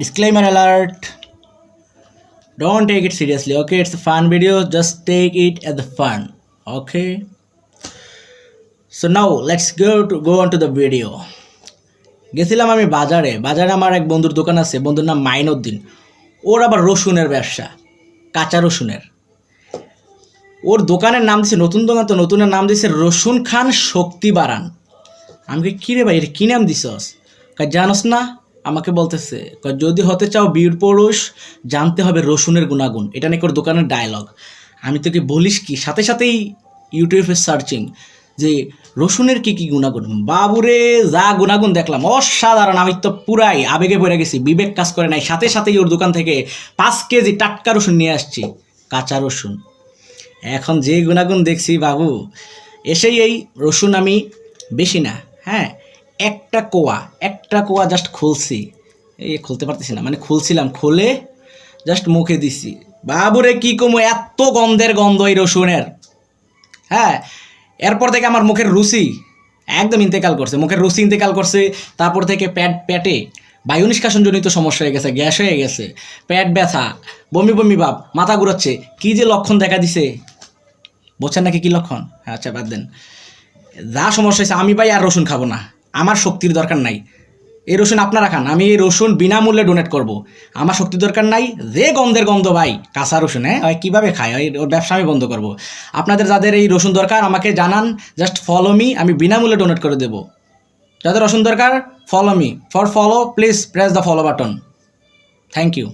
Disclaimer alert. Don't take it seriously, okay? It's a fun video. Just take it as the fun, okay? So now let's go on to the video. গেছিলাম আমি বাজারে আমার এক বন্ধুর দোকান আছে, বন্ধুর নাম মাইনুদ্দিন। ওর আবার রসুনের ব্যবসা, কাঁচা রসুনের। ওর দোকানের নাম দিছে, নতুন দোকান তো, নতুনের নাম দিছে রসুন খান শক্তি বাড়ান। আমি কি রে ভাই, এটা কী নাম দিছস? জানোস না? আমাকে বলতেছে যদি হতে চাও বীর পুরুষ জানতে হবে রসুনের গুণাগুণ। এটা নাকি ওর দোকানের ডায়লগ। আমি তোকে বলিস কি, সাথে সাথেই ইউটিউবে সার্চিং যে রসুনের কী কী গুণাগুণ। বাবুরে যা গুণাগুণ দেখলাম অসাধারণ। আমি তো পুরাই আবেগে পড়ে গেছি, বিবেক কাজ করে নাই। সাথে সাথেই ওর দোকান থেকে 5 কেজি টাটকা রসুন নিয়ে আসছি, কাঁচা রসুন। এখন যে গুণাগুণ দেখছি বাবু, এসেই এই রসুন আমি বেশি না, হ্যাঁ, একটা কোয়া জাস্ট খুলছি, এই খুলতে পারতেছি না, মানে খুলছিলাম, খুলে জাস্ট মুখে দিছি। বাবুরে কি কমু, এত গন্ধের গন্ধ এই রসুনের, হ্যাঁ। এরপর থেকে আমার মুখের রুচি একদম ইন্তেকাল করছে, মুখের রুচি ইন্তেকাল করছে। তারপর থেকে পেটে বায়ু নিষ্কাশনজনিত সমস্যা হয়ে গেছে, গ্যাস হয়ে গেছে, পেট ব্যথা, বমি ভাব, মাথা ঘুরাচ্ছে। কী যে লক্ষণ দেখা দিছে, বলছেন নাকি কী লক্ষণ? হ্যাঁ আচ্ছা বাদ দেন। যা সমস্যা হয়েছে, আমি ভাই আর রসুন খাবো না, আমার শক্তির দরকার নাই। এই রসুন আপনারা খান, আমি এই রসুন বিনামূল্যে ডোনেট করব। আমার শক্তির দরকার নাই। যে গন্ধের গন্ধ ভাই, কাঁচা রসুন, হ্যাঁ, কীভাবে খায় ওর ব্যবসা আমি বন্ধ করব। আপনাদের যাদের এই রসুন দরকার আমাকে জানান, জাস্ট ফলো মি, আমি বিনামূল্যে ডোনেট করে দেবো। যাদের রসুন দরকার follow me, follow please press the follow button. Thank you.